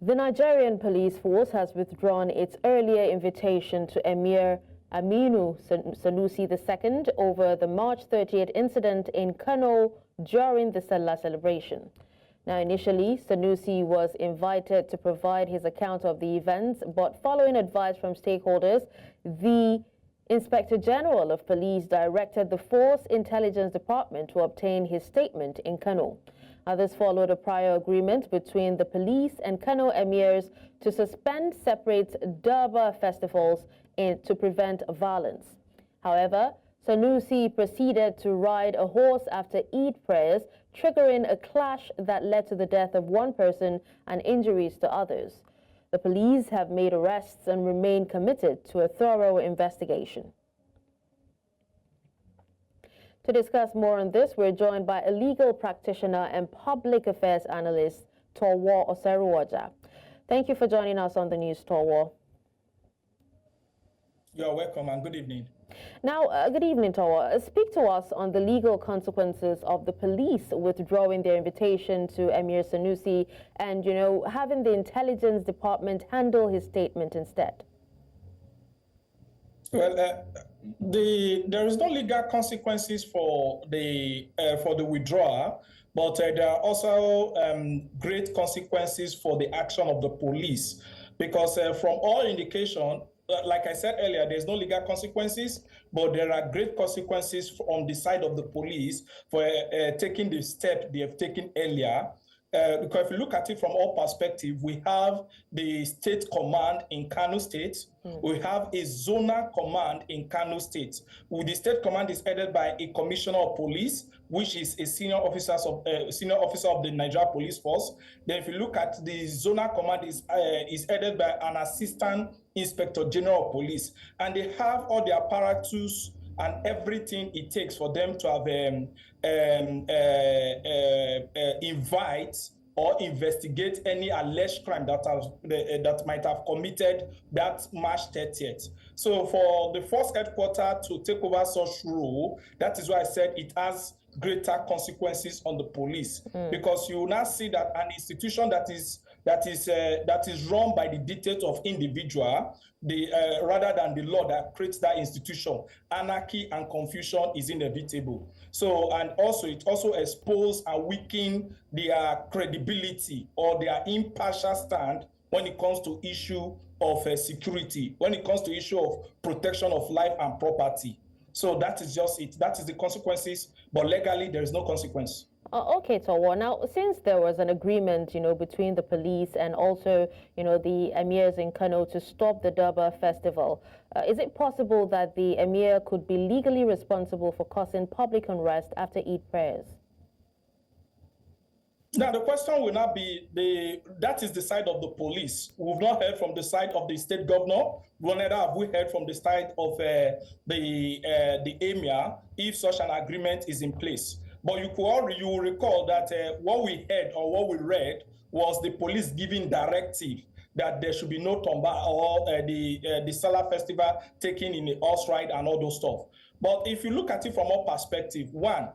The Nigerian police force has withdrawn its earlier invitation to Emir Aminu Sanusi II over the March 30th incident in Kano during the Sallah celebration. Now, initially, Sanusi was invited to provide his account of the events, but following advice from stakeholders, the Inspector General of Police directed the Force Intelligence Department to obtain his statement in Kano. This followed a prior agreement between the police and Kano Emirs to suspend separate Durbar festivals to prevent violence. However, Sanusi proceeded to ride a horse after Eid prayers, triggering a clash that led to the death of one person and injuries to others. The police have made arrests and remain committed to a thorough investigation. To discuss more on this, we're joined by a legal practitioner and public affairs analyst, Tohwo Oseruvwoja. Thank you for joining us on the news, Tohwo. You're welcome and good evening. Now, good evening, Tohwo. Speak to us on the legal consequences of the police withdrawing their invitation to Emir Sanusi and, having the intelligence department handle his statement instead. Well, there is no legal consequences for the withdrawal, but there are also great consequences for the action of the police, because from all indication, like I said earlier, there's no legal consequences, but there are great consequences on the side of the police for taking the step they have taken earlier. Because if you look at it from all perspectives, we have the state command in Kano State. We have a zonal command in Kano State. The state command is headed by a commissioner of police, which is a senior officer of the Nigeria Police Force. Then if you look at the zonal command is headed by an assistant inspector general of police. And they have all the apparatus and everything it takes for them to have invite or investigate any alleged crime that might have committed that March 30th. So for the force headquarters to take over such role, that is why I said it has greater consequences on the police, because you will now see that an institution that is run by the dictate of individual, rather than the law that creates that institution, anarchy and confusion is inevitable. So, and also it also exposes and weakens their credibility or their impartial stand when it comes to issue of security, when it comes to issue of protection of life and property. So that is just it. That is the consequences, but legally there is no consequence. Okay, Tohwo. Now, since there was an agreement, between the police and also, the emirs in Kano to stop the Durbar Festival, is it possible that the emir could be legally responsible for causing public unrest after Eid prayers? Now, the question will not be, that is the side of the police. We've not heard from the side of the state governor. Neither have we heard from the side of the emir if such an agreement is in place. But you will recall that what we heard or what we read was the police giving directive that there should be no tomba or the Sallah festival taken in the horse ride and all those stuff. But if you look at it from our perspective, one,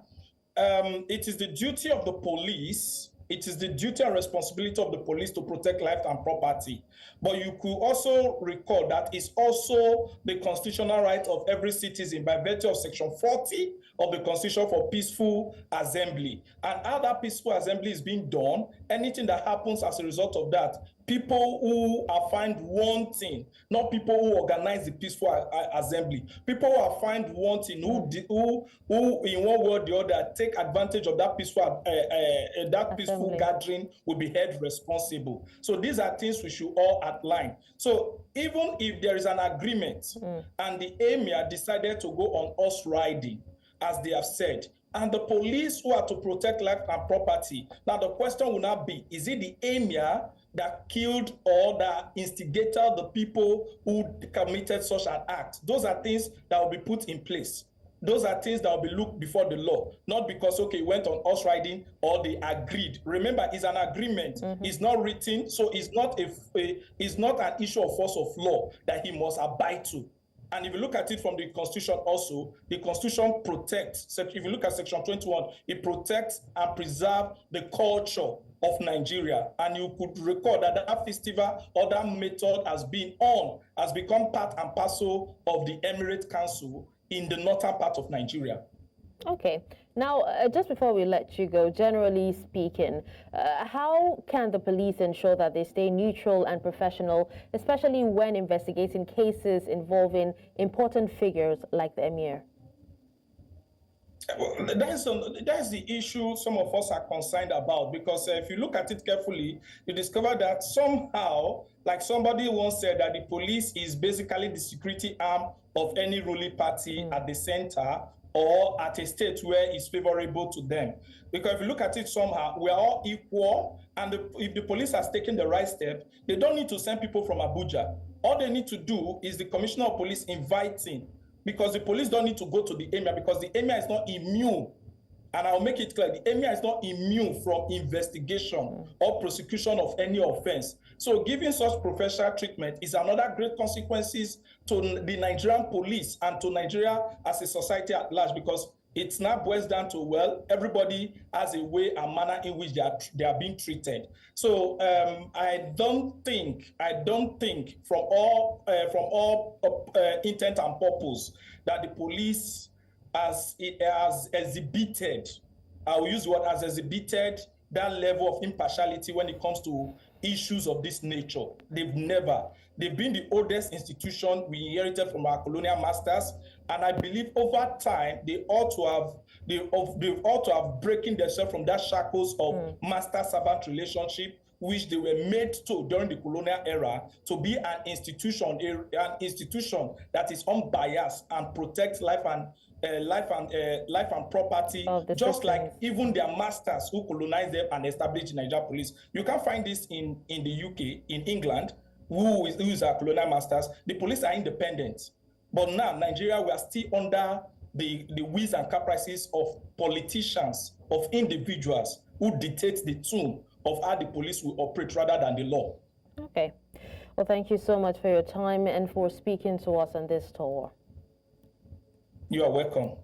it is the duty of the police, it is the duty and responsibility of the police to protect life and property. But you could also recall that it's also the constitutional right of every citizen by virtue of Section 40 of the Constitution for peaceful assembly. And how that peaceful assembly is being done, anything that happens as a result of that, people who are found wanting, not people who organize the peaceful assembly, people who are found wanting, who in one way or the other take advantage of that peaceful gathering will be held responsible. So these are things we should all outline. So even if there is an agreement and the emir decided to go on horse riding, as they have said, and the police who are to protect life and property, now the question will not be, is it the emir that killed or that instigated the people who committed such an act? Those are things that will be put in place. Those are things that will be looked before the law, not because, okay, went on horse riding or they agreed. Remember, it's an agreement. It's not written, so it's not an issue of force of law that he must abide to. And if you look at it from the Constitution also, the Constitution protects, if you look at Section 21, it protects and preserves the culture of Nigeria. And you could recall that that festival or that method has become part and parcel of the Emirate Council in the northern part of Nigeria. Okay. Now, just before we let you go, generally speaking, how can the police ensure that they stay neutral and professional, especially when investigating cases involving important figures like the Emir? Well, that's the issue some of us are concerned about, because if you look at it carefully, you discover that somehow, like somebody once said, that the police is basically the security arm of any ruling party at the center or at a state where it's favorable to them. Because if you look at it somehow, we are all equal, and if the police has taken the right step, they don't need to send people from Abuja. All they need to do is the commissioner of police inviting, because the police don't need to go to the emir, because the emir is not immune. And I'll make it clear, the emir is not immune from investigation or prosecution of any offense. So giving such professional treatment is another great consequences to the Nigerian police and to Nigeria as a society at large, because it now boils down to, well, everybody has a way and manner in which they are being treated. So I don't think from all intent and purpose that the police has exhibited, I will use the word, has exhibited that level of impartiality when it comes to issues of this nature. They've been the oldest institution we inherited from our colonial masters, and I believe over time they ought to have breaking themselves from that shackles of master-servant relationship, which they were made to during the colonial era, to be an institution that is unbiased and protects life and property, just like even their masters who colonized them and established the Nigeria police. You can find this in the UK, in England, who is our colonial masters. The police are independent. But now, Nigeria, we are still under the whims and caprices of politicians, of individuals who dictate the tune of how the police will operate rather than the law. Okay. Well, thank you so much for your time and for speaking to us on this tour. You are welcome.